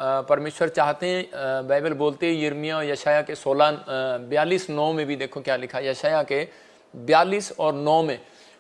परमेश्वर चाहते हैं, बाइबल बोलते हैं यिर्मयाह यशाया के 42:9 में भी देखो क्या लिखा है। यशाया के 42 और 9 में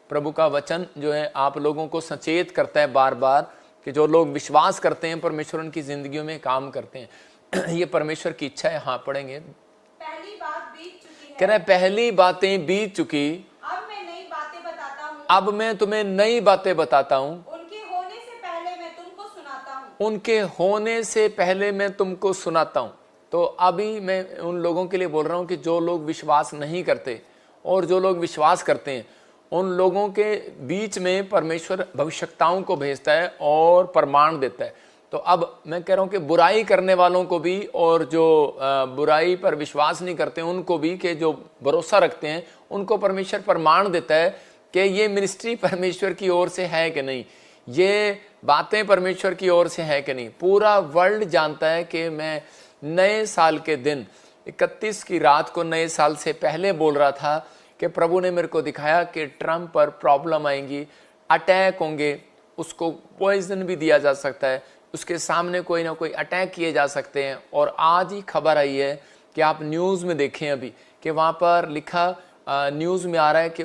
प्रभु का वचन जो है आप लोगों को सचेत करता है बार बार कि जो लोग विश्वास करते हैं परमेश्वर उनकी जिंदगियों में काम करते हैं। ये परमेश्वर की इच्छा है। हाँ पढ़ेंगे। पहली बात बीत चुकी है, कह रहे पहली बातें बीत चुकी, अब मैं नई बातें बताता हूँ। अब मैं तुम्हें नई बातें बताता हूँ। उनके होने से पहले मैं तुमको सुनाता हूँ। उनके होने से पहले मैं तुमको सुनाता हूँ। तो अभी मैं उन लोगों के लिए बोल रहा हूँ कि जो लोग विश्वास नहीं करते और जो लोग विश्वास करते हैं उन लोगों के बीच में परमेश्वर भविष्यवक्ताओं को भेजता है और प्रमाण देता है। तो अब मैं कह रहा हूँ कि बुराई करने वालों को भी और जो बुराई पर विश्वास नहीं करते उनको भी, कि जो भरोसा रखते हैं उनको परमेश्वर प्रमाण देता है कि ये मिनिस्ट्री परमेश्वर की ओर से है कि नहीं, ये बातें परमेश्वर की ओर से है कि नहीं। पूरा वर्ल्ड जानता है कि मैं नए साल के दिन 31 की रात को नए साल से पहले बोल रहा था कि प्रभु ने मेरे को दिखाया कि ट्रम्प पर प्रॉब्लम आएंगी, अटैक होंगे, उसको पॉइजन भी दिया जा सकता है, उसके सामने कोई ना कोई अटैक किए जा सकते हैं। और आज ही खबर आई है कि आप न्यूज़ में देखें अभी कि वहाँ पर लिखा, न्यूज़ में आ रहा है कि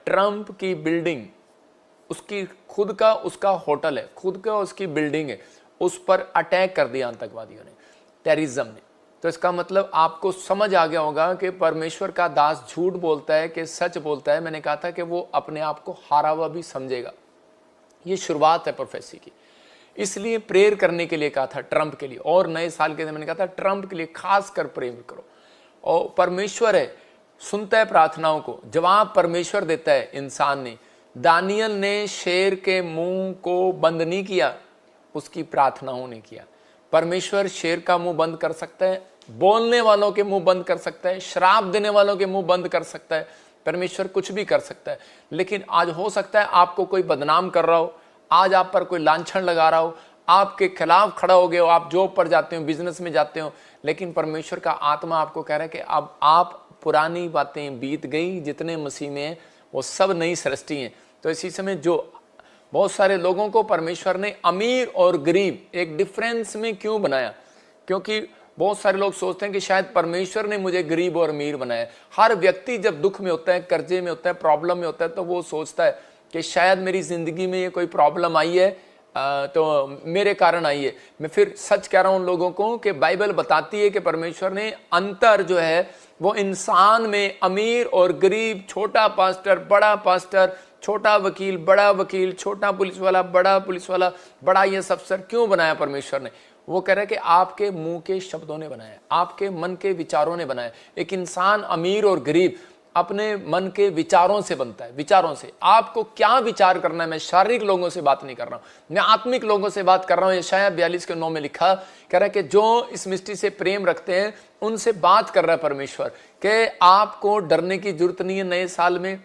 ट्रम्प की बिल्डिंग, उसकी खुद का उसका होटल है, खुद का उसकी बिल्डिंग है, उस पर अटैक कर दिया आतंकवादियों ने, टेररिज्म ने। तो इसका मतलब आपको समझ आ गया होगा कि परमेश्वर का दास झूठ बोलता है कि सच बोलता है। मैंने कहा था कि वो अपने आप को हारा हुआ भी समझेगा। ये शुरुआत है प्रोफेसी की। इसलिए प्रेयर करने के लिए कहा था ट्रम्प के लिए, और नए साल के दिन मैंने कहा था ट्रम्प के लिए खास कर प्रेयर करो। और परमेश्वर है, सुनता है प्रार्थनाओं को, जवाब परमेश्वर देता है। इंसान ने, दानियल ने शेर के मुंह को बंद नहीं किया, उसकी प्रार्थनाओं ने किया। परमेश्वर शेर का मुंह बंद कर सकता है, बोलने वालों के मुंह बंद कर सकता है, श्राप देने वालों के मुंह बंद कर सकता है। परमेश्वर कुछ भी कर सकता है। लेकिन आज हो सकता है आपको कोई बदनाम कर रहा हो, आज आप पर कोई लांछन लगा रहा हो, आपके खिलाफ खड़ा हो गए हो, आप जॉब पर जाते हो, बिजनेस में जाते हो, लेकिन परमेश्वर का आत्मा आपको कह रहा है कि अब आप पुरानी बातें बीत गई, जितने मसीह में हैं वो सब नई सृष्टि हैं। तो इसी समय जो बहुत सारे लोगों को परमेश्वर ने अमीर और गरीब एक डिफरेंस में क्यों बनाया, क्योंकि बहुत सारे लोग सोचते हैं कि शायद परमेश्वर ने मुझे गरीब और अमीर बनाया। हर व्यक्ति जब दुख में होता है, कर्जे में होता है, प्रॉब्लम में होता है, तो वो सोचता है कि शायद मेरी जिंदगी में ये कोई प्रॉब्लम आई है तो मेरे कारण आई है। मैं फिर सच कह रहा हूं उन लोगों को कि बाइबल बताती है कि परमेश्वर ने अंतर जो है वो इंसान में अमीर और गरीब, छोटा पास्टर, बड़ा पास्टर, छोटा वकील, बड़ा वकील, छोटा पुलिस वाला, बड़ा पुलिस वाला, बड़ा ये अफसर क्यों बनाया परमेश्वर ने? वो कह रहा है कि आपके मुंह के शब्दों ने बनाया, आपके मन के विचारों ने बनाया। एक इंसान अमीर और गरीब अपने मन के विचारों से बनता है, विचारों से। आपको क्या विचार करना है? मैं शारीरिक लोगों से बात नहीं कर रहा हूं, मैं आत्मिक लोगों से बात कर रहा हूं। यशायाह 42:9 में लिखा, कह रहा है कि जो इस मिस्ट्री से प्रेम रखते हैं उनसे बात कर रहा है परमेश्वर कि आपको डरने की जरूरत नहीं है। नए साल में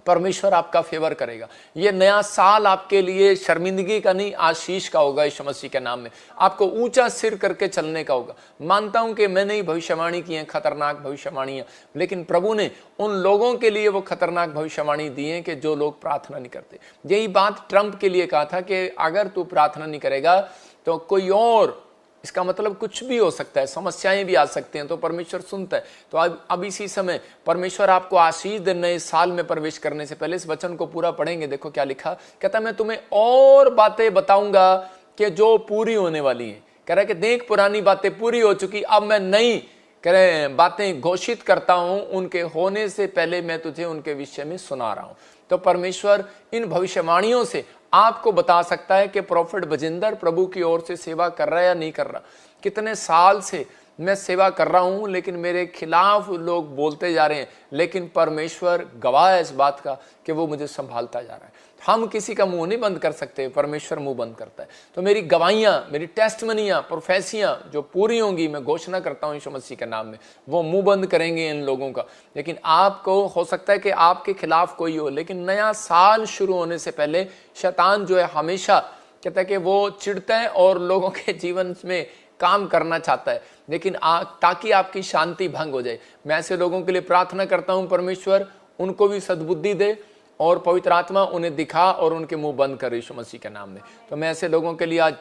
परमेश्वर आपका फेवर करेगा। ये नया साल आपके लिए शर्मिंदगी का नहीं, आशीष का होगा। यीशु मसीह के नाम में आपको ऊंचा सिर करके चलने का होगा। मानता हूं कि मैंने ही भविष्यवाणी की है, खतरनाक भविष्यवाणी है, लेकिन प्रभु ने उन लोगों के लिए वो खतरनाक भविष्यवाणी दी है कि जो लोग प्रार्थना नहीं करते। यही बात ट्रंप के लिए कहा था कि अगर तू प्रार्थना नहीं करेगा तो कोई और, इसका मतलब कुछ भी हो सकता है, समस्याएं भी आ सकती हैं, तो परमेश्वर सुनता है। तो अब इसी समय परमेश्वर आपको आशीष दे। नए साल में प्रवेश करने से पहले इस वचन को पूरा पढ़ेंगे। देखो क्या लिखा, कहता मैं तुम्हें और बातें बताऊंगा कि जो पूरी होने वाली हैं। कह रहा है कि देख पुरानी बातें पूरी हो चुकी, अब मैं नई कह रहे बातें घोषित करता हूं, उनके होने से पहले मैं तुझे उनके विषय में सुना रहा हूं। तो परमेश्वर इन भविष्यवाणियों से आपको बता सकता है कि प्रोफेट बजिंदर प्रभु की ओर से सेवा कर रहा है या नहीं कर रहा। कितने साल से मैं सेवा कर रहा हूं लेकिन मेरे खिलाफ लोग बोलते जा रहे हैं, लेकिन परमेश्वर गवाह है इस बात का कि वो मुझे संभालता जा रहा है। हम किसी का मुंह नहीं बंद कर सकते, परमेश्वर मुंह बंद करता है। तो मेरी गवाहियां, मेरी टेस्टमनियां, प्रोफेसियां जो पूरी होंगी, मैं घोषणा करता हूं यीशु मसीह के नाम में, वो मुंह बंद करेंगे इन लोगों का। लेकिन आपको हो सकता है कि आपके खिलाफ कोई हो, लेकिन नया साल शुरू होने से पहले शैतान जो है हमेशा कहता है कि वो चिढ़ता है और लोगों के जीवन में काम करना चाहता है, लेकिन ताकि आपकी शांति भंग हो जाए। मैं ऐसे लोगों के लिए प्रार्थना करता हूं, परमेश्वर उनको भी सद्बुद्धि दे और पवित्र आत्मा उन्हें दिखा और उनके मुंह बंद करे यीशु मसीह के नाम में। तो मैं ऐसे लोगों के लिए आज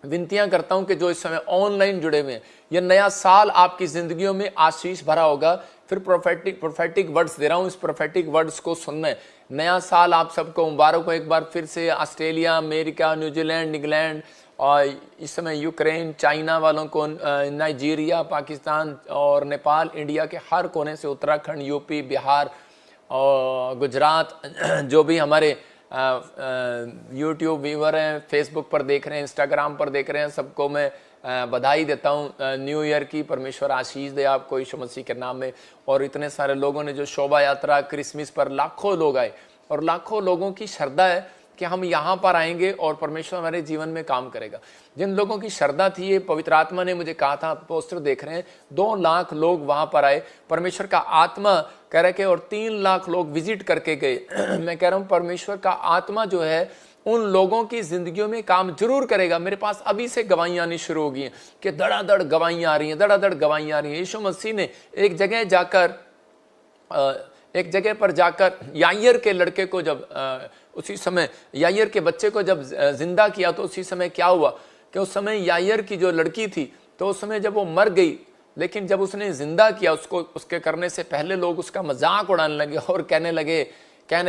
विनतियां करता हूं कि जो इस समय ऑनलाइन जुड़े हुए हैं, यह नया साल आपकी जिंदगियों में आशीष भरा होगा। फिर प्रोफेटिक वर्ड्स दे रहा हूं, इस प्रोफेटिक वर्ड्स को सुनना है। नया साल आप सबको मुबारक हो। एक बार फिर से ऑस्ट्रेलिया, अमेरिका, न्यूजीलैंड, इंग्लैंड और इस समय यूक्रेन, चाइना वालों को, नाइजीरिया, पाकिस्तान और नेपाल, इंडिया के हर कोने से, उत्तराखंड, यूपी, बिहार और गुजरात, जो भी हमारे यूट्यूब व्यूवर हैं, फेसबुक पर देख रहे हैं, इंस्टाग्राम पर देख रहे हैं, सबको मैं बधाई देता हूँ न्यू ईयर की। परमेश्वर आशीष दे आपको यीशु मसीह के नाम में। और इतने सारे लोगों ने जो शोभा यात्रा क्रिसमस पर लाखों लोग आए, और लाखों लोगों की श्रद्धा है कि हम यहाँ पर आएंगे और परमेश्वर हमारे जीवन में काम करेगा। जिन लोगों की श्रद्धा थी, ये पवित्र आत्मा ने मुझे कहा था, पोस्टर देख रहे हैं, 2 लाख लोग वहां पर आए, परमेश्वर का आत्मा कह रहे कि, और 3 लाख लोग विजिट करके गए। मैं कह रहा हूँ परमेश्वर का आत्मा जो है उन लोगों की जिंदगियों में काम जरूर करेगा। मेरे पास अभी से गवाहियां आनी शुरू हो गई हैं कि धड़ाधड़ गवाहियां आ रही हैं, धड़ाधड़ गवाहियां आ रही हैं। यीशु मसीह ने एक जगह पर जाकर याईर के लड़के को जब उसी समय याईर के बच्चे को जब जिंदा किया, तो उसी समय क्या हुआ कि उस समय याईर की जो लड़की थी, तो उस समय जब वो मर गई, लेकिन जब उसने जिंदा किया उसको, उसके करने से पहले लोग उसका मजाक उड़ाने लगे और कहने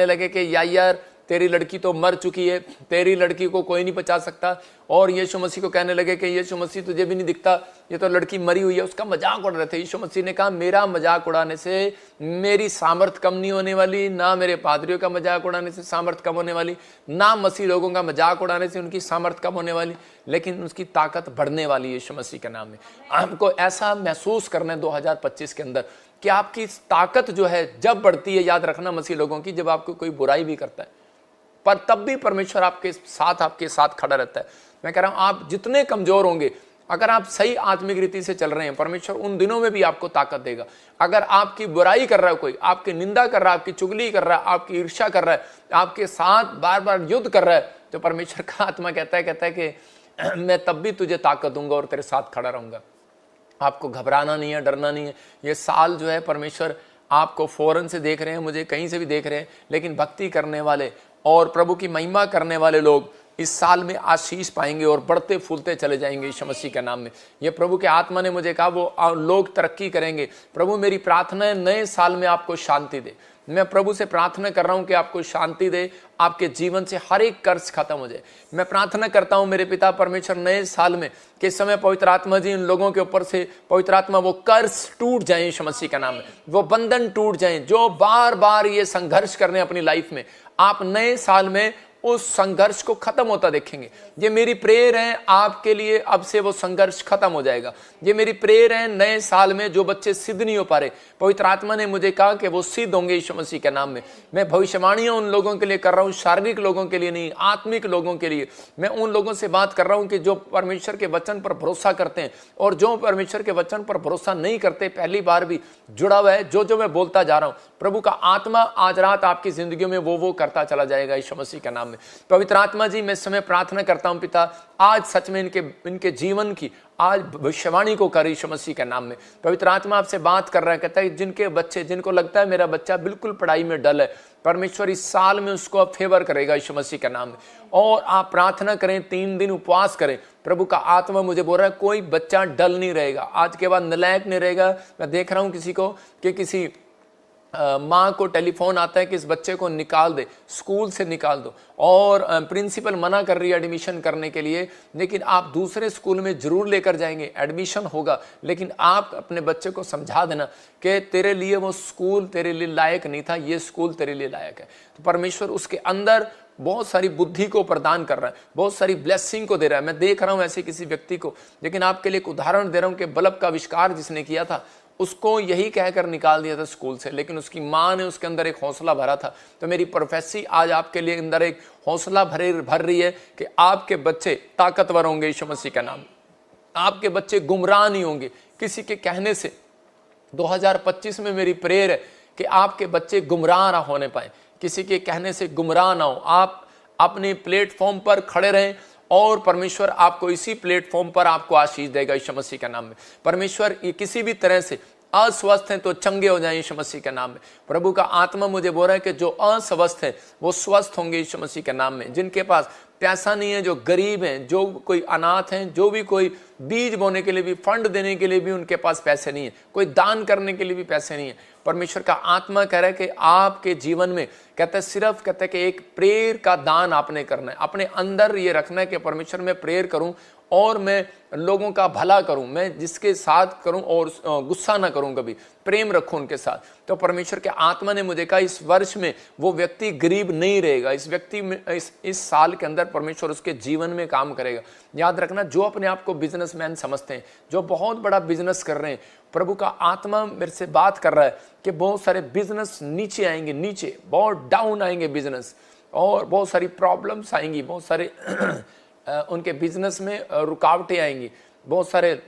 लगे कि याईर तेरी लड़की तो मर चुकी है, तेरी लड़की को कोई नहीं बचा सकता। और यीशु मसीह को कहने लगे कि यीशु मसीह तुझे भी नहीं दिखता, ये तो लड़की मरी हुई है। उसका मजाक उड़ा रहे थे। यीशु मसीह ने कहा मेरा मजाक उड़ाने से मेरी सामर्थ कम नहीं होने वाली, ना मेरे पादरियों का मजाक उड़ाने से सामर्थ कम होने वाली, ना मसीह लोगों का मजाक उड़ाने से उनकी सामर्थ कम होने वाली, लेकिन उसकी ताकत बढ़ने वाली है यीशु मसीह के नाम में। आपको ऐसा महसूस करना है 2025 के अंदर कि आपकी ताकत जो है जब बढ़ती है, याद रखना मसीह लोगों की, जब आपको कोई बुराई भी करता है, पर तब भी परमेश्वर आपके साथ खड़ा रहता है। मैं कह रहा हूं आप जितने कमजोर होंगे, अगर आप सही आत्मिक रीति से चल रहे हैं, परमेश्वर उन दिनों में भी आपको ताकत देगा। अगर आपकी बुराई कर रहा है कोई, आपकी निंदा कर रहा है, आपकी चुगली कर रहा है, आपकी ईर्ष्या कर रहा है, आपके साथ बार बार युद्ध कर रहा है, तो परमेश्वर का आत्मा कहता है कि मैं तब भी तुझे ताकत दूंगा और तेरे साथ खड़ा रहूंगा। आपको घबराना नहीं है, डरना नहीं है। ये साल जो है परमेश्वर आपको फौरन से देख रहे हैं, मुझे कहीं से भी देख रहे हैं, लेकिन भक्ति करने वाले और प्रभु की महिमा करने वाले लोग इस साल में आशीष पाएंगे और बढ़ते फूलते चले जाएंगे यीशु मसीह के नाम में। ये प्रभु के आत्मा ने मुझे कहा वो लोग तरक्की करेंगे। प्रभु मेरी प्रार्थना है नए साल में आपको शांति दे। मैं प्रभु से प्रार्थना कर रहा हूं कि आपको शांति दे, आपके जीवन से हर एक कर्ज खत्म हो जाए। मैं प्रार्थना करता हूं मेरे पिता परमेश्वर नए साल में कि समय पवित्र आत्मा जी इन लोगों के ऊपर से, पवित्र आत्मा वो कर्ज टूट जाए यीशु मसीह का नाम में, वो बंधन टूट जाए जो बार बार ये संघर्ष करने अपनी लाइफ में, आप नए साल में उस संघर्ष को खत्म होता देखेंगे। ये मेरी प्रेयर है आपके लिए, अब से वो संघर्ष खत्म हो जाएगा। ये मेरी प्रेयर है नए साल में जो बच्चे सिद्ध नहीं हो पा रहे, पवित्र आत्मा ने मुझे कहा कि वो सिद्ध होंगे यीशु मसीह के नाम में। मैं भविष्यवाणियां उन लोगों के लिए कर रहा हूं, शारीरिक लोगों के लिए नहीं, आत्मिक लोगों के लिए। मैं उन लोगों से बात कर रहा हूं कि जो परमेश्वर के वचन पर भरोसा करते हैं और जो परमेश्वर के वचन पर भरोसा नहीं करते, पहली बार भी जुड़ा हुआ है जो मैं बोलता जा रहा हूं, प्रभु का आत्मा आज रात आपकी जिंदगियों में वो करता चला जाएगा यीशु मसीह के नाम में। पवित्र आत्मा जी मैं समय प्रार्थना करता हूं पिता, आज सच में इनके जीवन की आज भविष्यवाणी को कर यीशु मसीह के नाम में। पवित्र आत्मा आपसे बात कर रहा है, कहता है जिनके बच्चे, जिनको लगता है मेरा बच्चा बिल्कुल पढ़ाई में डल है, परमेश्वर इस साल में उसको फेवर करेगा यीशु मसीह के नाम में। और आप प्रार्थना करें, 3 दिन उपवास करें। प्रभु का आत्मा मुझे बोल रहा है कोई बच्चा डल नहीं रहेगा, आज के बाद नालायक नहीं रहेगा। मैं देख रहा हूं किसी को कि किसी माँ को टेलीफोन आता है कि इस बच्चे को निकाल दे, स्कूल से निकाल दो, और प्रिंसिपल मना कर रही है एडमिशन करने के लिए, लेकिन आप दूसरे स्कूल में जरूर लेकर जाएंगे, एडमिशन होगा, लेकिन आप अपने बच्चे को समझा देना कि तेरे लिए वो स्कूल तेरे लिए लायक नहीं था, ये स्कूल तेरे लिए लायक है। तो परमेश्वर उसके अंदर बहुत सारी बुद्धि को प्रदान कर रहा है, बहुत सारी ब्लेसिंग को दे रहा है। मैं देख रहा हूं ऐसे किसी व्यक्ति को, लेकिन आपके लिए एक उदाहरण दे रहा हूं कि बल्ब का आविष्कार जिसने किया था उसको यही कहकर निकाल दिया था स्कूल से, लेकिन उसकी माँ ने उसके अंदर एक हौसला भरा था। तो मेरी प्रोफेसी आज आपके लिए अंदर एक हौसला भर रही है कि आपके बच्चे ताकतवर होंगे यीशु मसीह का नाम। आपके बच्चे गुमराह नहीं होंगे किसी के कहने से। 2025 में मेरी प्रेयर है कि आपके बच्चे गुमराह ना होने पाए, किसी के कहने से गुमराह ना हो। आप अपने प्लेटफॉर्म पर खड़े रहें और परमेश्वर आपको इसी प्लेटफॉर्म पर आपको आशीष देगा यीशु मसीह के नाम में। परमेश्वर ये किसी भी तरह से अस्वस्थ हैं तो चंगे हो जाएं यीशु मसीह के नाम में। प्रभु का आत्मा मुझे बोल रहा है कि जो अस्वस्थ है वो स्वस्थ होंगे यीशु मसीह के नाम में। जिनके पास पैसा नहीं है, जो गरीब हैं, जो कोई अनाथ हैं, जो भी कोई बीज बोने के लिए भी, फंड देने के लिए भी उनके पास पैसे नहीं है, कोई दान करने के लिए भी पैसे नहीं है, परमेश्वर का आत्मा कह रहा है कि आपके जीवन में कहता है सिर्फ कहता है कि एक प्रेयर का दान आपने करना है। अपने अंदर ये रखना है कि परमेश्वर मैं प्रेयर करूं और मैं लोगों का भला करूं, मैं जिसके साथ करूं और गुस्सा ना करूं, कभी प्रेम रखूं उनके साथ। तो परमेश्वर के आत्मा ने मुझे कहा इस वर्ष में वो व्यक्ति गरीब नहीं रहेगा। इस व्यक्ति में इस साल के अंदर परमेश्वर उसके जीवन में काम करेगा। याद रखना, जो अपने आप को बिजनेसमैन समझते हैं, जो बहुत बड़ा बिजनेस कर रहे हैं, प्रभु का आत्मा मेरे से बात कर रहा है कि बहुत सारे बिजनेस नीचे आएंगे, नीचे बहुत डाउन आएंगे बिजनेस, और बहुत सारी प्रॉब्लम्स आएंगी, बहुत सारे उनके बिजनेस में रुकावटें आएंगी। बहुत सारे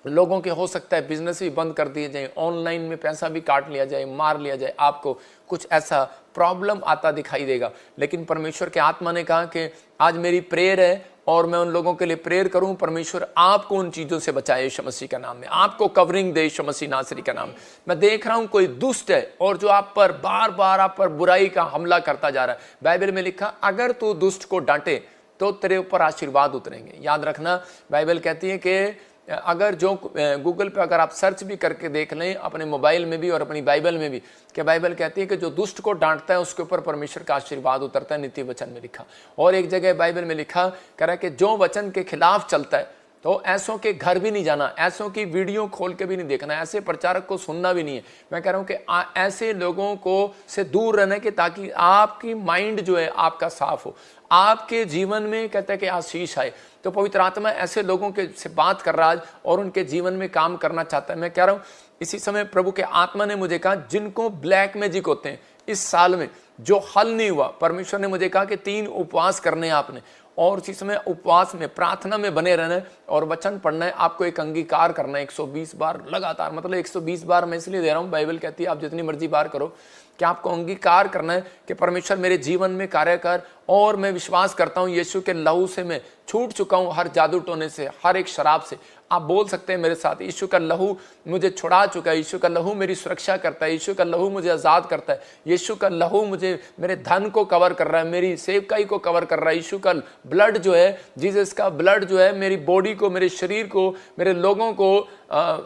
लोगों के हो सकता है बिजनेस भी बंद कर दिए जाए, ऑनलाइन में पैसा भी काट लिया जाए, मार लिया जाए, आपको कुछ ऐसा प्रॉब्लम आता दिखाई देगा। लेकिन परमेश्वर के आत्मा ने कहा कि आज मेरी प्रेयर है और मैं उन लोगों के लिए प्रेयर करूं, परमेश्वर आपको उन चीजों से बचाए यीशु मसीह का नाम में, आपको कवरिंग दे यीशु मसीह नासरी का नाम में। मैं देख रहा हूं कोई दुष्ट है और जो आप पर बार बार आप पर बुराई का हमला करता जा रहा है। बाइबल में लिखा अगर तू दुष्ट को डांटे तो तेरे ऊपर आशीर्वाद उतरेंगे। याद रखना, बाइबल कहती है कि अगर जो गूगल पे अगर आप सर्च भी करके देख लें अपने मोबाइल में भी और अपनी बाइबल में भी, कि बाइबल कहती है कि जो दुष्ट को डांटता है उसके ऊपर परमेश्वर का आशीर्वाद उतरता है, नीति वचन में लिखा। और एक जगह बाइबल में लिखा कह रहा है कि जो वचन के खिलाफ चलता है तो ऐसों के घर भी नहीं जाना, ऐसों की वीडियो खोल के भी नहीं देखना, ऐसे प्रचारक को सुनना भी नहीं है। मैं कह रहा हूं कि ऐसे लोगों को से दूर रहना कि ताकि आपकी माइंड जो है आपका साफ हो, आपके जीवन में कहते हैं कि आशीष आए। तो पवित्र आत्मा ऐसे लोगों के से बात कर रहा है और उनके जीवन में काम करना चाहता है। मैं कह रहा हूं इसी समय प्रभु के आत्मा ने मुझे कहा जिनको ब्लैक मैजिक होते हैं इस साल में जो हल नहीं हुआ, परमेश्वर ने मुझे कहा कि 3 उपवास करने हैं आपने, और उसी समय उपवास में प्रार्थना में बने रहना है और वचन पढ़ना है। आपको एक अंगीकार करना है 120 बार लगातार, मतलब 120 बार मैं इसलिए दे रहा हूं, बाइबल कहती है आप जितनी मर्जी बार करो, कि आपको अंगीकार करना है कि परमेश्वर मेरे जीवन में कार्य कर। और मैं विश्वास करता हूं यीशु के लहू से मैं छूट चुका हूं हर जादू टोने से, हर एक शराब से। आप बोल सकते हैं मेरे साथ, यीशु का लहू मुझे छुड़ा चुका है, यीशु का लहू मेरी सुरक्षा करता है, यीशु का लहू मुझे आज़ाद करता है, यीशु का लहू मुझे मेरे धन को कवर कर रहा है, मेरी सेवकाई को कवर कर रहा है। यीशु का ब्लड जो है, जीसस का ब्लड जो है मेरी बॉडी को, मेरे शरीर को, मेरे लोगों को,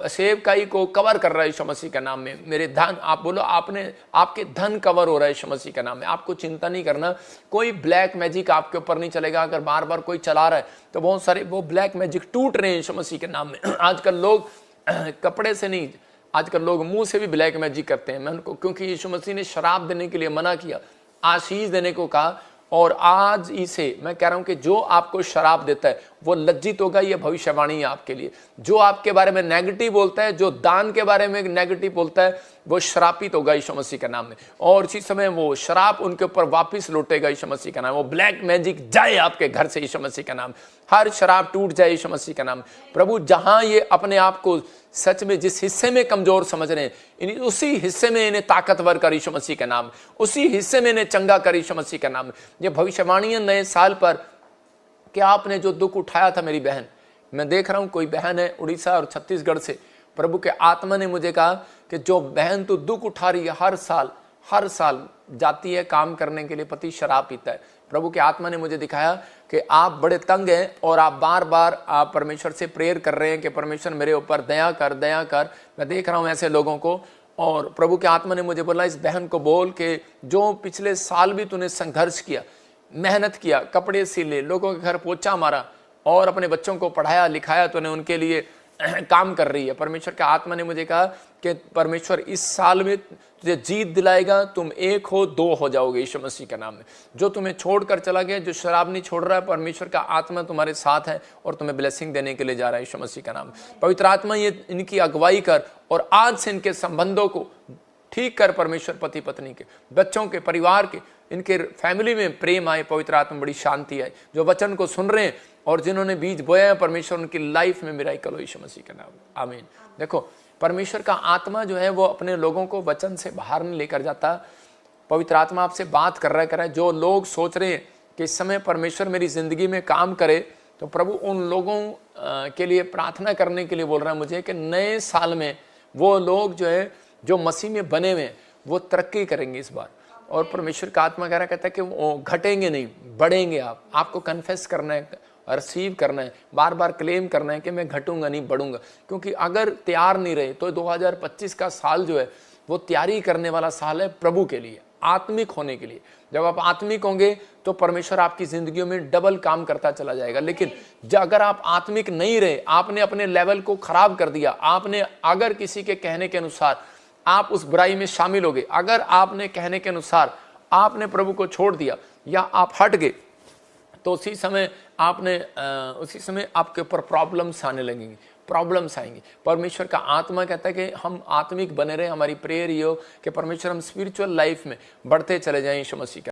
सेवकाई को कवर कर रहा है यीशु मसीह के नाम में। मेरे धन, आप बोलो आपने, आपके धन कवर हो रहा है यीशु मसीह के नाम में। आपको चिंता नहीं करना, कोई ब्लैक मैजिक आपके ऊपर नहीं चलेगा। अगर बार बार कोई चला रहा है तो बहुत सारे वो ब्लैक मैजिक टूट रहे हैं यीशु मसीह के नाम में। आजकल लोग कपड़े से नहीं, आजकल लोग मुंह से भी ब्लैक मैजिक करते हैं। मैं उनको, क्योंकि यीशु मसीह ने शराब देने के लिए मना किया, आशीष देने को कहा। और आज इसे मैं कह रहा हूं कि जो आपको शराब देता है वो लज्जित होगा, ये भविष्यवाणी है आपके लिए। जो आपके बारे में नेगेटिव बोलता है, जो दान के बारे में नेगेटिव बोलता है, वो श्रापित होगा यीशु मसीह के नाम में। और इसी समय वो शराब उनके ऊपर वापस लौटेगा यीशु मसीह का नाम। वो ब्लैक मैजिक जाए आपके घर से यीशु मसीह का नाम, हर शराब टूट जाए यीशु मसीह का नाम। प्रभु जहां ये अपने आप को सच में जिस हिस्से में कमजोर समझ रहे हैं, उसी हिस्से में इन्हें ताकतवर कर यीशु मसीह का नाम, उसी हिस्से में इन्हें चंगा कर यीशु मसीह का नाम। ये भविष्यवाणी है नए साल पर कि आपने जो दुख उठाया था मेरी बहन, मैं देख रहा हूं कोई बहन है उड़ीसा और छत्तीसगढ़ से, प्रभु के आत्मा ने मुझे कहा कि जो बहन तू दुख उठा रही है, हर साल जाती है काम करने के लिए, पति शराब पीता है। प्रभु के आत्मा ने मुझे दिखाया कि आप बड़े तंग हैं और आप बार बार आप परमेश्वर से प्रेयर कर रहे हैं कि परमेश्वर मेरे ऊपर दया कर, दया कर। मैं देख रहा हूं ऐसे लोगों को। और प्रभु के आत्मा ने मुझे बोला इस बहन को बोल के जो पिछले साल भी तूने संघर्ष किया, मेहनत किया, कपड़े सिले, लोगों के घर पोछा मारा और अपने बच्चों को पढ़ाया लिखाया, तूने उनके लिए काम कर रही है। परमेश्वर के आत्मा ने मुझे कहा कि परमेश्वर इस साल में तुझे जीत दिलाएगा, तुम 1 हो 2 हो जाओगे यीशु मसीह के नाम में। जो तुम्हें छोड़कर चला गया, जो शराब नहीं छोड़ रहा है, परमेश्वर का आत्मा तुम्हारे साथ है और तुम्हें ब्लेसिंग देने के लिए जा रहा है यीशु मसीह का नाम। पवित्र आत्मा ये इनकी अगुवाई कर और आज से इनके संबंधों को ठीक कर। परमेश्वर पति पत्नी के, बच्चों के, परिवार के, इनके फैमिली में प्रेम आए, पवित्र आत्मा बड़ी शांति आए। जो वचन को सुन रहे हैं और जिन्होंने बीज बोया है, परमेश्वर उनकी लाइफ में मिराकल हो यीशु मसीह के नाम, आमीन। देखो परमेश्वर का आत्मा जो है वो अपने लोगों को वचन से बाहर नहीं लेकर जाता। पवित्र आत्मा आपसे बात कर रहा है। जो लोग सोच रहे हैं कि इस समय परमेश्वर मेरी जिंदगी में काम करे, तो प्रभु उन लोगों के लिए प्रार्थना करने के लिए बोल रहा है मुझे कि नए साल में वो लोग जो है जो मसीह में बने हुए हैं वो तरक्की करेंगे इस बार। और परमेश्वर का आत्मा कह रहा कहता है कि वो घटेंगे नहीं, बढ़ेंगे। आपको कन्फेस करना है, रिसीव करना है, बार बार क्लेम करना है कि मैं घटूंगा नहीं, बढ़ूंगा। क्योंकि अगर तैयार नहीं रहे तो 2025 का साल जो है वो तैयारी करने वाला साल है प्रभु के लिए, आत्मिक होने के लिए। जब आप आत्मिक होंगे तो परमेश्वर आपकी जिंदगियों में डबल काम करता चला जाएगा। लेकिन अगर आप आत्मिक नहीं रहे, आपने अपने लेवल को खराब कर दिया, आपने अगर किसी के कहने के अनुसार आप उस बुराई में शामिल हो गए, अगर आपने कहने के अनुसार आपने प्रभु को छोड़ दिया या आप हट गए, तो उसी समय आपके ऊपर प्रॉब्लम्स आने लगेंगी, प्रॉब्लम्स आएंगी। परमेश्वर का आत्मा कहता है कि हम आत्मिक बने रहे। हमारी प्रेयर ये हो कि परमेश्वर हम स्पिरिचुअल लाइफ में बढ़ते चले जाएं यीशु मसीह का